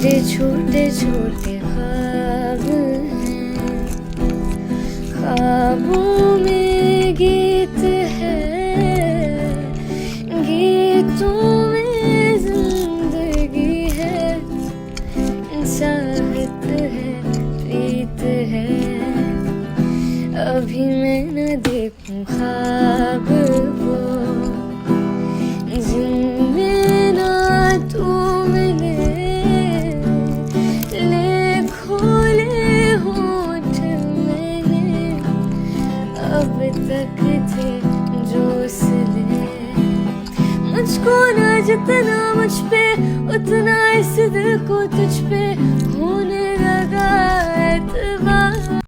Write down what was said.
मेरे छोटे छोटे ख्वाब हैं, ख्वाबों में गीत है, गीतों में जिंदगी है, चाहत है, प्रीत है। अभी मैं न देखूं ख्वाब वो जिनमें ना तू मिले, ले खोले होठ मैंने अब तक थे जो सिले। मुझको ना जितना मुझ पे उतना इस दिल को तुझ पे होने लगा।